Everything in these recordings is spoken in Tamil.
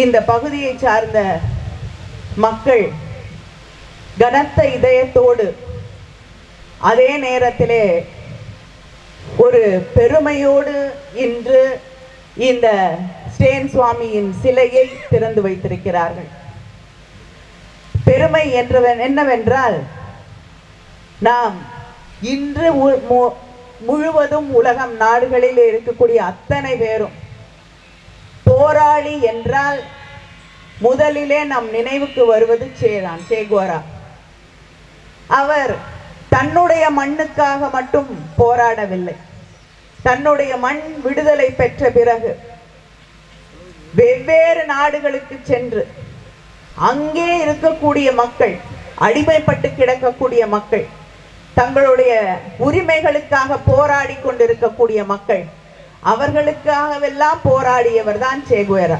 இந்த பகுதியை சார்ந்த மக்கள் கனத்த இதயத்தோடு அதே நேரத்திலே ஒரு பெருமையோடு இன்று இந்த ஸ்டேன் சுவாமியின் சிலையை திறந்து வைத்திருக்கிறார்கள். பெருமை என்னவென்றால், நாம் இன்று முழுவதும் உலகம் நாடுகளில் இருக்கக்கூடிய அத்தனை பேரும் போராளி என்றால் முதலிலே நம் நினைவுக்கு வருவது சேகோரா. அவர் தன்னுடைய மண்ணுக்காக மட்டும் போராடவில்லை. தன்னுடைய மண் விடுதலை பெற்ற பிறகு வெவ்வேறு நாடுகளுக்கு சென்று அங்கே இருக்கக்கூடிய மக்கள், அடிமைப்பட்டு கிடக்கக்கூடிய மக்கள், தங்களுடைய உரிமைகளுக்காக போராடி கொண்டிருக்கக்கூடிய மக்கள், அவர்களுக்காகவெல்லாம் போராடியவர் தான் சேகுவேரா.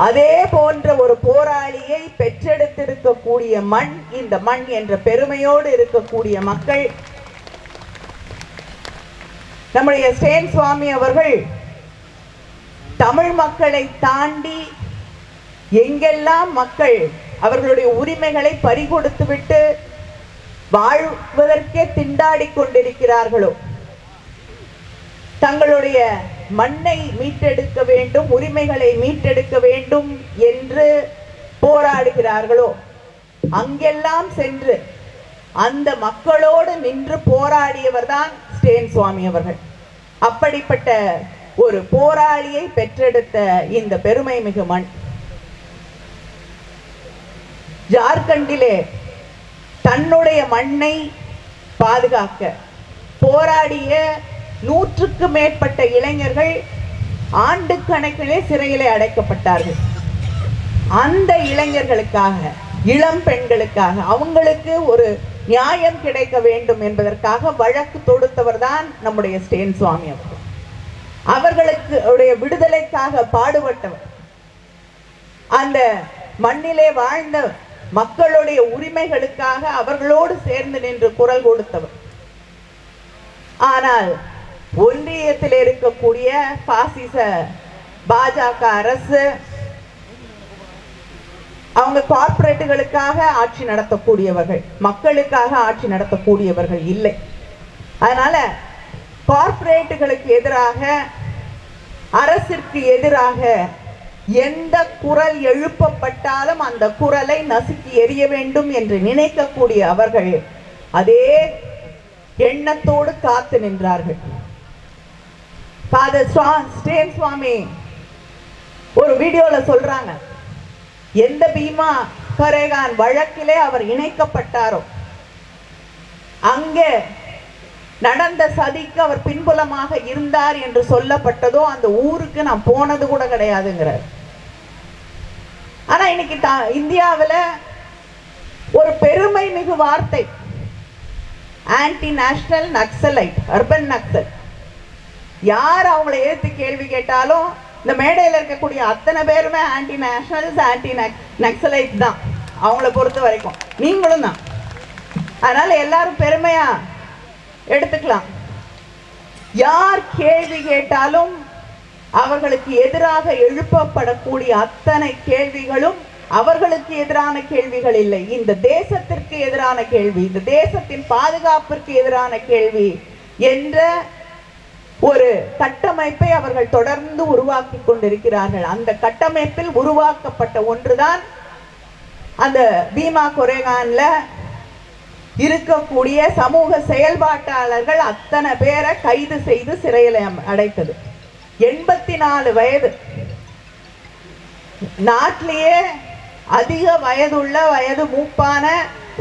அதே போன்ற ஒரு போராளியை பெற்றெடுத்திருக்கக்கூடிய மண் இந்த மண் என்ற பெருமையோடு இருக்கக்கூடிய மக்கள். நம்முடைய ஸ்டேன் சுவாமி அவர்கள் தமிழ் மக்களை தாண்டி எங்கெல்லாம் மக்கள் அவர்களுடைய உரிமைகளை பறிகொடுத்து விட்டு வாழ்வதற்கே திண்டாடி கொண்டிருக்கிறார்களோ, தங்களுடைய மண்ணை மீட்டெடுக்க வேண்டும், உரிமைகளை மீட்டெடுக்க வேண்டும் என்று போராடுகிறார்களோ, அங்கெல்லாம் சென்று அந்த மக்களோடு நின்று போராடியவர் தான் ஸ்டேன் சுவாமி அவர்கள். அப்படிப்பட்ட ஒரு போராளியை பெற்றெடுத்த இந்த பெருமை மிகு மண். ஜார்க்கண்டிலே தன்னுடைய மண்ணை பாதுகாக்க போராடிய 100க்கு மேற்பட்ட இளைஞர்கள் ஆண்டு கணக்கிலே சிறையிலே அடைக்கப்பட்டார்கள். அந்த இளைஞர்களுக்காக, இளம் பெண்களுக்காக, அவங்களுக்கு ஒரு நியாயம் கிடைக்க வேண்டும் என்பதற்காக வழக்கு தொடுத்தவர் தான் நம்முடைய ஸ்டேன் சுவாமி அவர்கள். அவர்களுக்கு விடுதலைக்காக பாடுபட்டவர். அந்த மண்ணிலே வாழ்ந்த மக்களுடைய உரிமைகளுக்காக அவர்களோடு சேர்ந்து நின்று குரல் கொடுத்தவர். ஆனால் ஒன்றியத்தில் இருக்கக்கூடிய பாசிச பாஜக அரசு அவங்க கார்ப்பரேட்டுகளுக்காக ஆட்சி நடத்தக்கூடியவர்கள், மக்களுக்காக ஆட்சி நடத்தக்கூடியவர்கள் இல்லை. அதனால கார்ப்பரேட்டுகளுக்கு எதிராக, அரசிற்கு எதிராக எந்த குரல் எழுப்பப்பட்டாலும் அந்த குரலை நசுக்கி எறிய வேண்டும் என்று நினைக்கக்கூடிய அவர்கள் அதே எண்ணத்தோடு காத்து நின்றார்கள். ஃபாதர் ஸ்டேன் சுவாமி ஒரு வீடியோல சொல்றாங்க, எந்த பீமா கரேகான் வழக்கிலே அவர் இணைக்கப்பட்டாரோ அங்கே நடந்த சதிக்கு அவர் பின்புலமாக இருந்தார் என்று சொல்லப்பட்டதோ அந்த ஊருக்கு நான் போனது கூட கிடையாதுங்கிறார். ஆனா இன்னைக்கு இந்தியாவில் ஒரு பெருமை மிகு வார்த்தை anti national Naxalite, urban Naxal. யார் அவங்களை எதிர்த்து கேள்வி கேட்டாலும் இந்த மேடையில் இருக்கக்கூடிய அத்தனை பேருமே ஆன்டி நேஷனல்ஸ், ஆன்டி நக்சலைட் தான் அவங்கள பொறுத்த வரைக்கும். நீங்களும் தான். அதனால எல்லாரும் பெருமையா எடுத்துக்கலாம். யார் கேள்வி கேட்டாலும் அவர்களுக்கு எதிராக எழுப்பப்படக்கூடிய அத்தனை கேள்விகளும் அவர்களுக்கு எதிரான கேள்விகள் இல்லை, இந்த தேசத்திற்கு எதிரான கேள்வி, இந்த தேசத்தின் பாதுகாப்பிற்கு எதிரான கேள்வி என்ற ஒரு கட்டமைப்பை அவர்கள் தொடர்ந்து உருவாக்கி கொண்டிருக்கிறார்கள். அந்த கட்டமைப்பில் உருவாக்கப்பட்ட ஒன்றுதான் அந்த பீமா கொரேகான்ல இருக்கக்கூடிய சமூக செயல்பாட்டாளர்கள் அத்தனை பேரை கைது செய்து சிறையில் அடைத்தது. 84 வயது. நாட்டிலேயே அதிக வயதுள்ள, வயது மூப்பான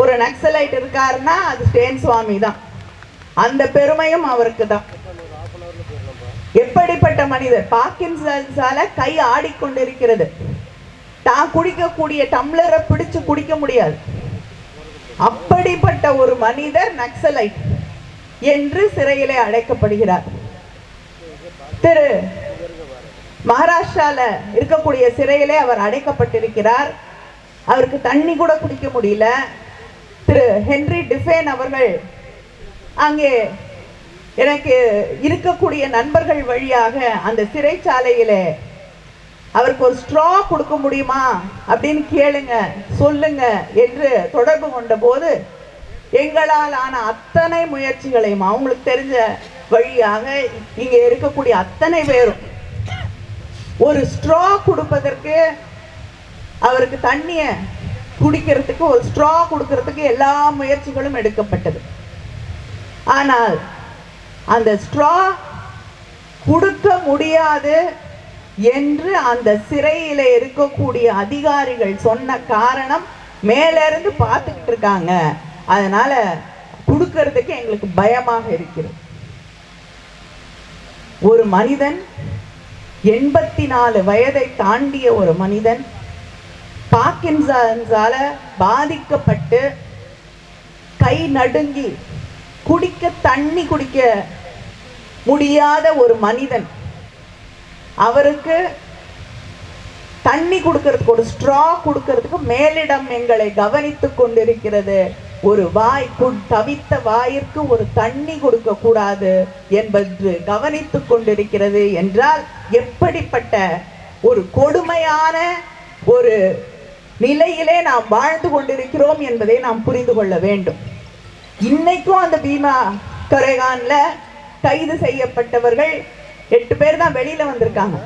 ஒரு நக்சலைட் இருக்காருன்னா அது ஸ்டேன் சுவாமி தான். அந்த பெருமையும் அவருக்கு தான். எப்படிப்பட்ட மனிதர்! பார்க்கின்சன்ஸால கை ஆடிக்கொண்டிருக்கிறது. தான் குடிக்கக்கூடிய டம்ளரை பிடிச்சு குடிக்க முடியாது. அப்படிப்பட்ட ஒரு மனிதர் நக்சலைட் என்று சிறையிலே அடைக்கப்படுகிறார். திரு மகாராஷ்டிரால இருக்கக்கூடிய சிறையிலே அவர் அடைக்கப்பட்டிருக்கிறார். அவருக்கு தண்ணி கூட குடிக்க முடியல. திரு ஹென்றி டிஃபேன் அவர்கள் அங்கே எனக்கு இருக்கக்கூடிய நண்பர்கள் வழியாக அந்த சிறைச்சாலையிலே அவருக்கு ஒரு ஸ்ட்ரா கொடுக்க முடியுமா அப்படின்னு கேளுங்க, சொல்லுங்க என்று தொடர்பு கொண்ட போது எங்களால் ஆன அத்தனை முயற்சிகளையும் அவங்களுக்கு தெரிஞ்ச வழியாக இங்கே இருக்கக்கூடிய அத்தனை பேரும் ஒரு ஸ்ட்ரா கொடுப்பதற்கு, அவருக்கு தண்ணிய குடிக்கிறதுக்கு ஒரு ஸ்ட்ரா கொடுக்கறதுக்கு எல்லா முயற்சிகளும் எடுக்கப்பட்டது. ஆனால் அந்த ஸ்ட்ரா கொடுக்க முடியாது என்று அந்த சிறையில் இருக்கக்கூடிய அதிகாரிகள் சொன்ன காரணம் மேல இருந்து பார்த்துக்கிட்டு இருக்காங்க, அதனால கொடுக்கறதுக்கு எங்களுக்கு பயமாக இருக்கிறது. ஒரு மனிதன் 84 வயதை தாண்டிய ஒரு மனிதன் பார்க்கின்சன்ஸால பாதிக்கப்பட்டு கை நடுங்கி தண்ணி குடிக்க முடியாத ஒரு மனிதன், அவருக்கு தண்ணி கொடுக்கறதுக்கு ஒரு ஸ்ட்ரா கொடுக்கறதுக்கு மேலிடம் எங்களை கவனித்துக் கொண்டிருக்கிறது. ஒரு தவித்த வாயிற்கு ஒரு தண்ணி கொடுக்க கூடாது என்பது கவனித்துக் கொண்டிருக்கிறது என்றால் எப்படிப்பட்ட ஒரு கொடுமையான ஒரு நிலையிலே நாம் வாழ்ந்து கொண்டிருக்கிறோம் என்பதை நாம் புரிந்து கொள்ள வேண்டும். இன்னைக்கும் அந்த பீமா கொரேகான்ல கைது செய்யப்பட்டவர்கள் 8 பேர் தான் வெளியில வந்திருக்காங்க,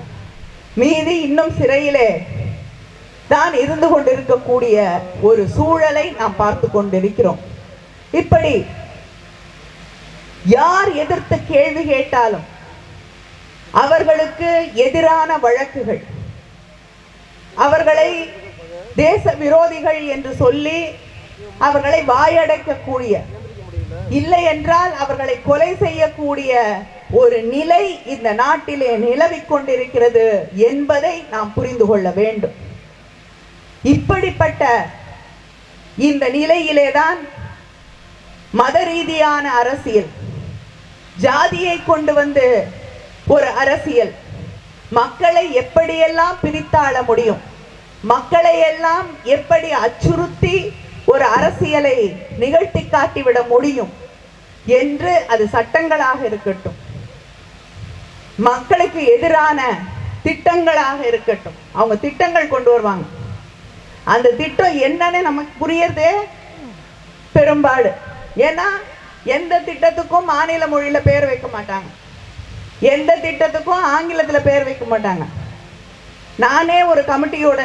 மீதி இன்னும் சிறையிலே தான் இருந்து கொண்டிருக்கக்கூடிய ஒரு சூழலை நாம் பார்த்து கொண்டிருக்கிறோம். இப்படி யார் எதிர்த்து கேள்வி கேட்டாலும் அவர்களுக்கு எதிரான வழக்குகள், அவர்களை தேச விரோதிகள் என்று சொல்லி அவர்களை வாயடைக்கக்கூடிய, இல்லை என்றால் அவர்களை கொலை செய்யக்கூடிய ஒரு நிலை இந்த நாட்டிலே நிலவிக் கொண்டிருக்கிறது என்பதை நாம் புரிந்து கொள்ள வேண்டும். இப்படிப்பட்ட இந்த நிலையிலேதான் மத ரீதியான அரசியல், ஜாதியை கொண்டு வந்து ஒரு அரசியல், மக்களை எப்படியெல்லாம் பிரித்தாள முடியும், மக்களை எல்லாம் எப்படி அச்சுறுத்தி ஒரு அரசியலை நிகழ்த்தி காட்டிவிட முடியும் என்று, அது சட்டங்களாக இருக்கட்டும், மக்களுக்கு எதிரான திட்டங்களாக இருக்கட்டும், அவங்க திட்டங்கள் கொண்டு வருவாங்க. அந்த திட்டம் என்னன்னு நமக்கு புரியறதே பெரும்பாடு. ஏன்னா எந்த திட்டத்துக்கும் மாநில மொழியில பேர் வைக்க மாட்டாங்க, எந்த திட்டத்துக்கும் ஆங்கிலத்தில் பேர் வைக்க மாட்டாங்க. நானே ஒரு கமிட்டியோட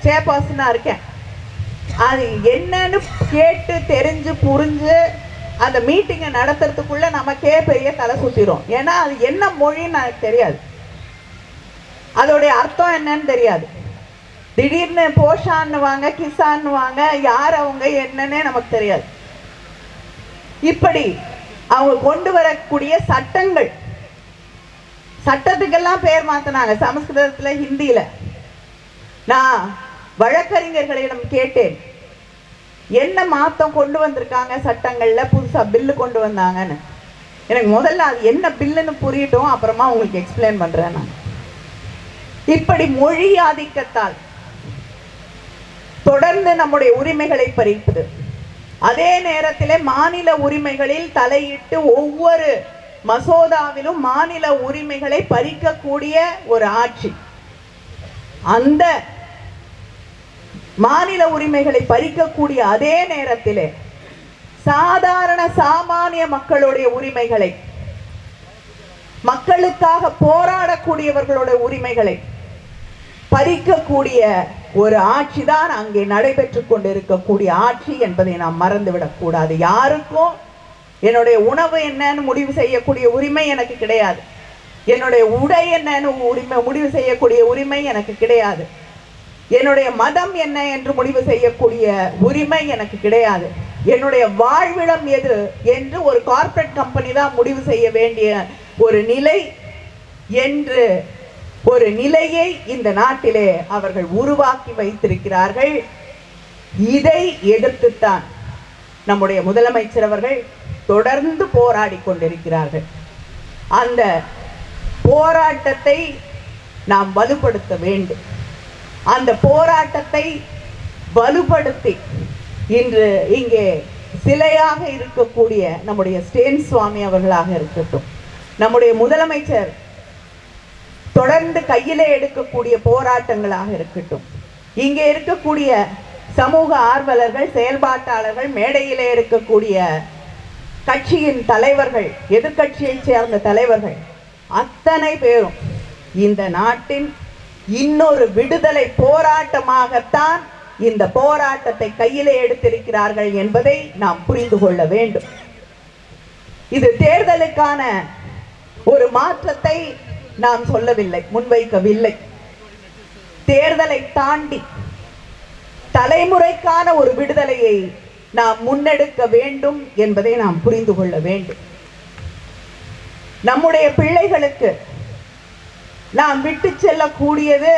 சேர்பர்சனா இருக்கேன். அது என்னன்னு கேட்டு தெரிஞ்சு புரிஞ்சு அந்த மீட்டிங்கை நடத்துறதுக்குள்ள நமக்கே பெரிய தலை சுத்திரும். ஏன்னா அது என்ன மொழின்னு எனக்கு தெரியாது, அதோடைய அர்த்தம் என்னன்னு தெரியாது. திடீர்னு போஷான்னுவாங்க, கிசான்னுவாங்க, யார் அவங்க என்னன்னே நமக்கு தெரியாது. இப்படி அவங்க கொண்டு வரக்கூடிய சட்டங்கள், சட்டத்துக்கெல்லாம் பேர் மாத்தினாங்க சமஸ்கிருதத்துல, ஹிந்தியில. நான் வழக்கறிஞர்களிடம் கேட்டேன், என்ன மாத்தம் கொண்டு வந்திருக்காங்க சட்டங்கள்ல, புதுசா பில்லு கொண்டு வந்தாங்கன்னு. எனக்கு முதல்ல அது என்ன பில்லுன்னு புரியட்டும், அப்புறமா உங்களுக்கு எக்ஸ்பிளைன் பண்றேன். நான் இப்படி மொழி ஆதிக்கத்தால் தொடர்ந்து நம்முடைய உரிமைகளை பறிப்பது, அதே நேரத்தில் மாநில உரிமைகளில் தலையிட்டு ஒவ்வொரு மசோதாவிலும் மாநில உரிமைகளை பறிக்கக்கூடிய ஒரு ஆட்சி, அந்த மாநில உரிமைகளை பறிக்கக்கூடிய அதே நேரத்தில் சாதாரண சாமானிய மக்களுடைய உரிமைகளை, மக்களுக்காக போராடக்கூடியவர்களுடைய உரிமைகளை பறிக்கக்கூடிய ஒரு ஆட்சி தான் அங்கே நடைபெற்று கொண்டிருக்கக்கூடிய ஆட்சி என்பதை நாம் மறந்துவிடக் கூடாது. யாருக்கும் என்னுடைய உணவு என்னன்னு முடிவு செய்யக்கூடிய உரிமை எனக்கு கிடையாது, என்னுடைய உடை என்னன்னு முடிவு செய்யக்கூடிய உரிமை எனக்கு கிடையாது, என்னுடைய மதம் என்ன என்று முடிவு செய்யக்கூடிய உரிமை எனக்கு கிடையாது, என்னுடைய வாழ்விடம் எது என்று ஒரு கார்ப்பரேட் கம்பெனி தான் முடிவு செய்ய வேண்டிய ஒரு நிலை என்று ஒரு நிலையை இந்த நாட்டிலே அவர்கள் உருவாக்கி வைத்திருக்கிறார்கள். இதை எதிர்த்துத்தான் நம்முடைய முதலமைச்சர் அவர்கள் தொடர்ந்து போராடி கொண்டிருக்கிறார்கள். அந்த போராட்டத்தை நாம் வலுப்படுத்த வேண்டும். அந்த போராட்டத்தை வலுப்படுத்தி இன்று இங்கே சிலையாக இருக்கக்கூடிய நம்முடைய ஸ்டேன் சுவாமி அவர்களாக இருக்கட்டும், நம்முடைய முதலமைச்சர் தொடர்ந்து கையிலே எடுக்கக்கூடிய போராட்டங்களாக இருக்கட்டும், இங்கே இருக்கக்கூடிய சமூக ஆர்வலர்கள், செயல்பாட்டாளர்கள், மேடையிலே இருக்கக்கூடிய கட்சியின் தலைவர்கள், எதிர்கட்சியை சேர்ந்த தலைவர்கள் அத்தனை பேரும் இந்த நாட்டின் இன்னொரு விடுதலை போராட்டமாகத்தான் இந்த போராட்டத்தை கையிலே எடுத்திருக்கிறார்கள் என்பதை நாம் புரிந்து கொள்ள வேண்டும். இது தேர்தலுக்கான ஒரு மாற்றத்தை நாம் சொல்லவில்லை, முன்வைக்கவில்லை. தேர்தலை தாண்டி தலைமுறைக்கான ஒரு விடுதலையை நாம் முன்னெடுக்க வேண்டும் என்பதை நாம் புரிந்து கொள்ள வேண்டும். நம்முடைய பிள்ளைகளுக்கு நாம் விட்டு செல்லக்கூடியது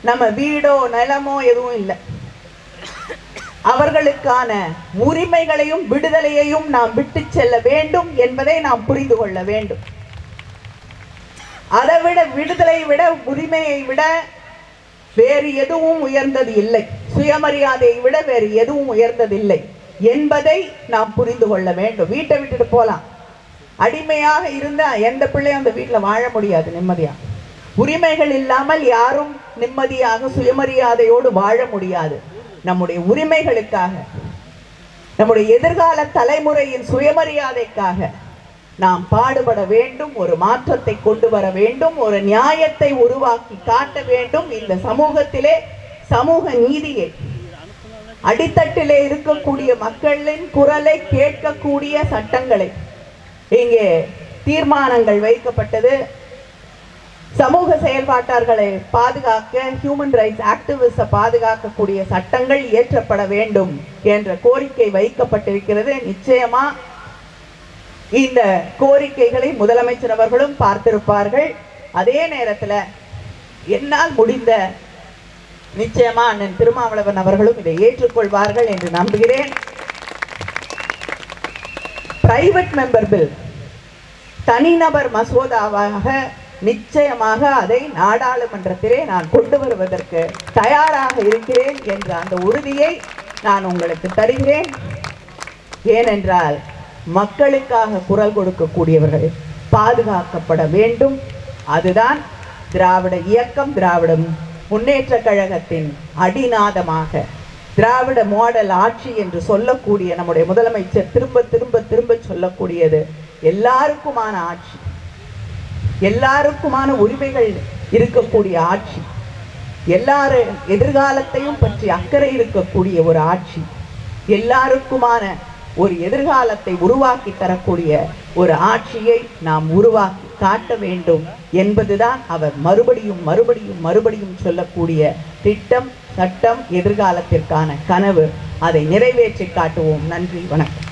நம்ம வீடோ நிலமோ எதுவும் இல்லை. அவர்களுக்கான உரிமைகளையும் விடுதலையையும் நாம் விட்டு செல்ல வேண்டும் என்பதை நாம் புரிந்து கொள்ள வேண்டும். அதை விட, விடுதலை விட, உரிமையை விட வேறு எதுவும் உயர்ந்தது இல்லை, சுயமரியாதையை விட வேறு எதுவும் உயர்ந்ததில்லை என்பதை நாம் புரிந்து கொள்ள வேண்டும். வீட்டை விட்டுட்டு போலாம், அடிமையாக இருந்தா எந்த பிள்ளையும் அந்த வீட்டில் வாழ முடியாது நிம்மதியா. உரிமைகள் இல்லாமல் யாரும் நிம்மதியாக சுயமரியாதையோடு வாழ முடியாது. நம்முடைய உரிமைகளுக்காக, நம்முடைய எதிர்கால தலைமுறையின் சுயமரியாதைக்காக நாம் பாடுபட வேண்டும். ஒரு மாற்றத்தை கொண்டு வர வேண்டும், ஒரு நியாயத்தை உருவாக்கி காட்ட வேண்டும். இந்த சமூகத்திலே சமூக நீதியை, அடித்தட்டிலே இருக்கக்கூடிய மக்களின் குரலை கேட்கக்கூடிய சட்டங்களை, இங்கே தீர்மானங்கள் வைக்கப்பட்டது. சமூக செயல்பாட்டாளர்களை பாதுகாக்க, ஹியூமன் ரைட்ஸ் ஆக்டிவிஸ்ட பாதுகாக்கக்கூடிய சட்டங்கள் இயற்றப்பட வேண்டும் என்ற கோரிக்கை வைக்கப்பட்டிருக்கிறது. நிச்சயமா இந்த கோரிக்கைகளை முதலமைச்சர் அவர்களும் பார்த்திருப்பார்கள். அதே நேரத்தில் என்னால் முடிந்த நிச்சயமா அண்ணன் திருமாவளவன் அவர்களும் இதை ஏற்றுக்கொள்வார்கள் என்று நம்புகிறேன். பிரைவேட் மெம்பர் பில் தனிநபர் மசோதாவாக நிச்சயமாக அதை நாடாளுமன்றத்திலே நான் கொண்டு வருவதற்கு தயாராக இருக்கிறேன் என்ற அந்த உறுதியை நான் உங்களுக்கு தருகிறேன். ஏனென்றால் மக்களுக்காக குரல் கொடுக்கக்கூடியவர்கள் பாதுகாக்கப்பட வேண்டும். அதுதான் திராவிட இயக்கம், திராவிட முன்னேற்ற கழகத்தின் அடிநாதமாக, திராவிட மாடல் ஆட்சி என்று சொல்லக்கூடிய நம்முடைய முதலமைச்சர் திரும்ப திரும்ப திரும்ப சொல்லக்கூடியது எல்லாருக்குமான ஆட்சி, எல்லாருக்குமான உரிமைகள் இருக்கக்கூடிய ஆட்சி, எல்லாரும் எதிர்காலத்தையும் பற்றி அக்கறை இருக்கக்கூடிய ஒரு ஆட்சி, எல்லாருக்குமான ஒரு எதிர்காலத்தை உருவாக்கி தரக்கூடிய ஒரு ஆட்சியை நாம் உருவாக்கி காட்ட வேண்டும் என்பதுதான் அவர் மறுபடியும் மறுபடியும் மறுபடியும் சொல்லக்கூடிய திட்டம், சட்டம், எதிர்காலத்திற்கான கனவு. அதை நிறைவேற்றி காட்டுவோம். நன்றி, வணக்கம்.